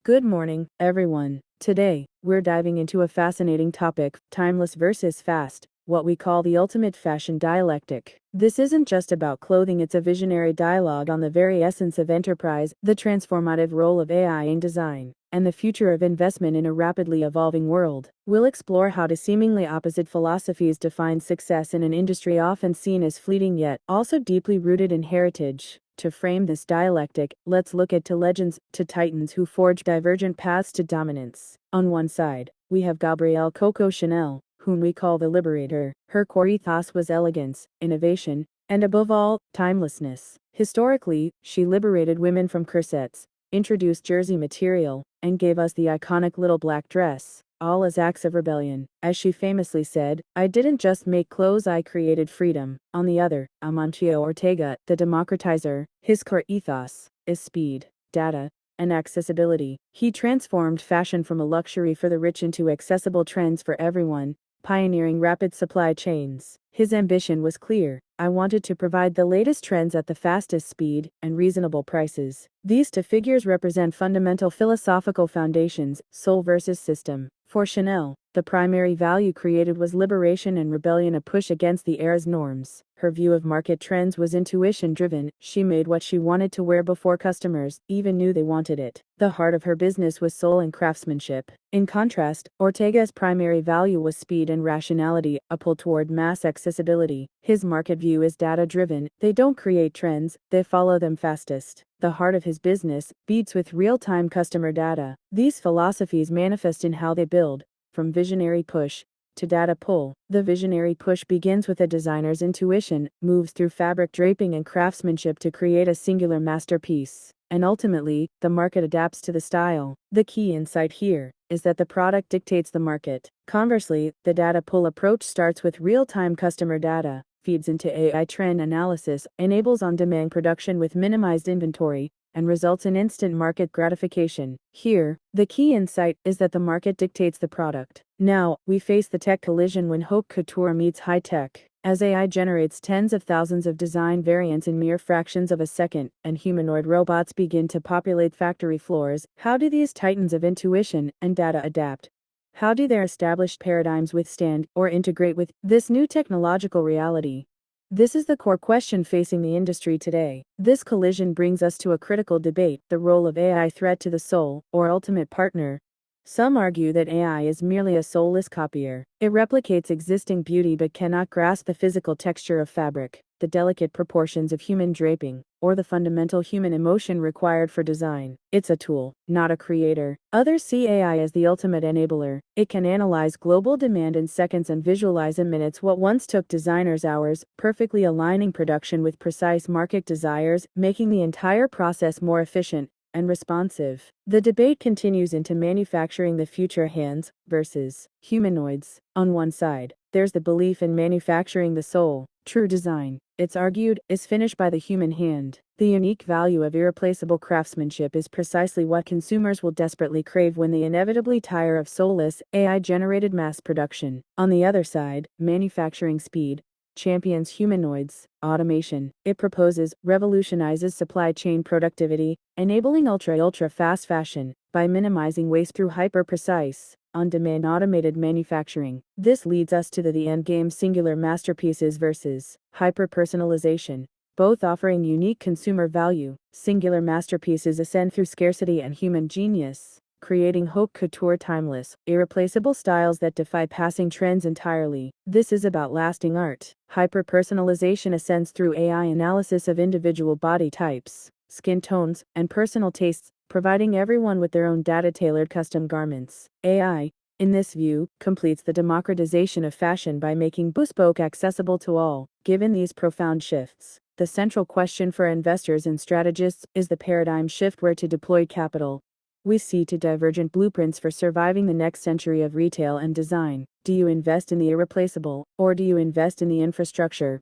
Good morning, everyone. Today, we're diving into a fascinating topic, timeless versus fast, what we call the ultimate fashion dialectic. This isn't just about clothing, it's a visionary dialogue on the very essence of enterprise, the transformative role of AI in design, and the future of investment in a rapidly evolving world. We'll explore how two seemingly opposite philosophies define success in an industry often seen as fleeting yet also deeply rooted in heritage. To frame this dialectic, let's look at two legends, two titans who forged divergent paths to dominance. On one side, we have Gabrielle Coco Chanel, whom we call the Liberator. Her core ethos was elegance, innovation, and above all, timelessness. Historically, she liberated women from corsets, introduced jersey material, and gave us the iconic little black dress, all as acts of rebellion. As she famously said, "I didn't just make clothes, I created freedom." On the other, Amancio Ortega, the democratizer, his core ethos is speed, data, and accessibility. He transformed fashion from a luxury for the rich into accessible trends for everyone, pioneering rapid supply chains. His ambition was clear: I wanted to provide the latest trends at the fastest speed and reasonable prices. These two figures represent fundamental philosophical foundations, soul versus system. For Chanel, the primary value created was liberation and rebellion, a push against the era's norms. Her view of market trends was intuition-driven. She made what she wanted to wear before customers even knew they wanted it. The heart of her business was soul and craftsmanship. In contrast, Ortega's primary value was speed and rationality, a pull toward mass accessibility. His market view is data-driven. They don't create trends, they follow them fastest. The heart of his business beats with real-time customer data. These philosophies manifest in how they build, from visionary push to data pull. The visionary push begins with a designer's intuition, moves through fabric draping and craftsmanship to create a singular masterpiece, and ultimately, the market adapts to the style. The key insight here is that the product dictates the market. Conversely, the data pull approach starts with real-time customer data, feeds into AI trend analysis, enables on-demand production with minimized inventory, and results in instant market gratification. Here, the key insight is that the market dictates the product. Now, we face the tech collision when haute couture meets high tech. As AI generates tens of thousands of design variants in mere fractions of a second, and humanoid robots begin to populate factory floors, how do these titans of intuition and data adapt? How do their established paradigms withstand or integrate with this new technological reality? This is the core question facing the industry today. This collision brings us to a critical debate: the role of AI threat to the soul, or ultimate partner. Some argue that AI is merely a soulless copier. It replicates existing beauty but cannot grasp the physical texture of fabric, the delicate proportions of human draping, or the fundamental human emotion required for design. It's a tool, not a creator. Others see AI as the ultimate enabler. It can analyze global demand in seconds and visualize in minutes what once took designers hours, perfectly aligning production with precise market desires, making the entire process more efficient and responsive. The debate continues into manufacturing the future: hands versus humanoids. On one side, there's the belief in manufacturing the soul. True design, it's argued, is finished by the human hand. The unique value of irreplaceable craftsmanship is precisely what consumers will desperately crave when they inevitably tire of soulless, AI-generated mass production. On the other side, manufacturing speed champions humanoids, automation. It proposes, revolutionizes supply chain productivity, enabling ultra-fast fashion by minimizing waste through hyper-precise, on-demand automated manufacturing. This leads us to the endgame: singular masterpieces versus hyper-personalization, both offering unique consumer value. Singular masterpieces ascend through scarcity and human genius, creating haute couture timeless, irreplaceable styles that defy passing trends entirely. This is about lasting art. Hyper-personalization ascends through AI analysis of individual body types, skin tones, and personal tastes, providing everyone with their own data-tailored custom garments. AI, in this view, completes the democratization of fashion by making bespoke accessible to all. Given these profound shifts, the central question for investors and strategists is the paradigm shift: where to deploy capital. We see two divergent blueprints for surviving the next century of retail and design. Do you invest in the irreplaceable, or do you invest in the infrastructure?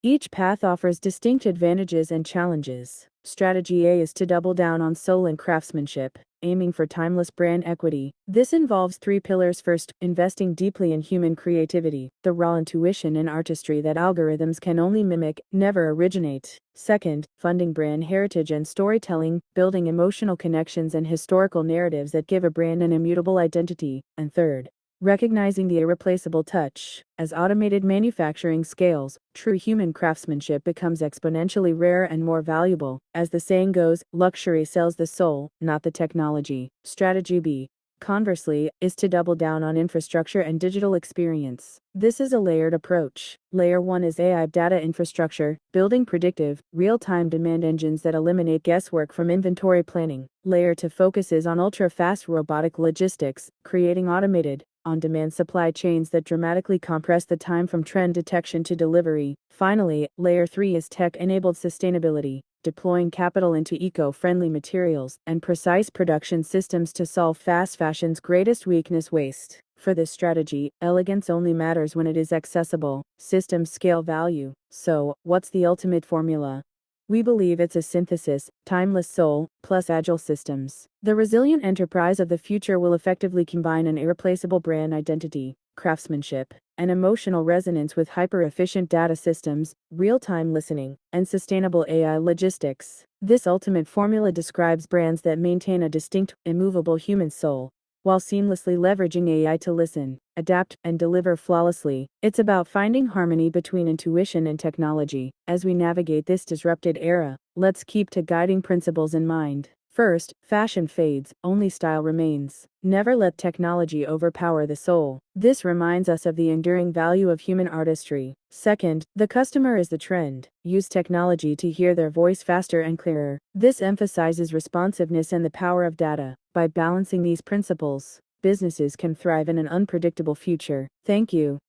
Each path offers distinct advantages and challenges. Strategy A is to double down on soul and craftsmanship, aiming for timeless brand equity. This involves three pillars. First, investing deeply in human creativity, the raw intuition and artistry that algorithms can only mimic, never originate. Second, funding brand heritage and storytelling, building emotional connections and historical narratives that give a brand an immutable identity. And third, recognizing the irreplaceable touch. As automated manufacturing scales, true human craftsmanship becomes exponentially rarer and more valuable. As the saying goes, luxury sells the soul, not the technology. Strategy B, conversely, is to double down on infrastructure and digital experience. This is a layered approach. Layer 1 is AI data infrastructure, building predictive, real-time demand engines that eliminate guesswork from inventory planning. Layer 2 focuses on ultra-fast robotic logistics, creating automated, on-demand supply chains that dramatically compress the time from trend detection to delivery. Finally, Layer 3 is tech-enabled sustainability, deploying capital into eco-friendly materials and precise production systems to solve fast fashion's greatest weakness: waste. For this strategy, elegance only matters when it is accessible. Systems scale value. So, what's the ultimate formula? We believe it's a synthesis: timeless soul, plus agile systems. The resilient enterprise of the future will effectively combine an irreplaceable brand identity, craftsmanship, and emotional resonance with hyper-efficient data systems, real-time listening, and sustainable AI logistics. This ultimate formula describes brands that maintain a distinct, immovable human soul, while seamlessly leveraging AI to listen, adapt, and deliver flawlessly. It's about finding harmony between intuition and technology. As we navigate this disrupted era, let's keep two guiding principles in mind. First, fashion fades, only style remains. Never let technology overpower the soul. This reminds us of the enduring value of human artistry. Second, the customer is the trend. Use technology to hear their voice faster and clearer. This emphasizes responsiveness and the power of data. By balancing these principles, businesses can thrive in an unpredictable future. Thank you.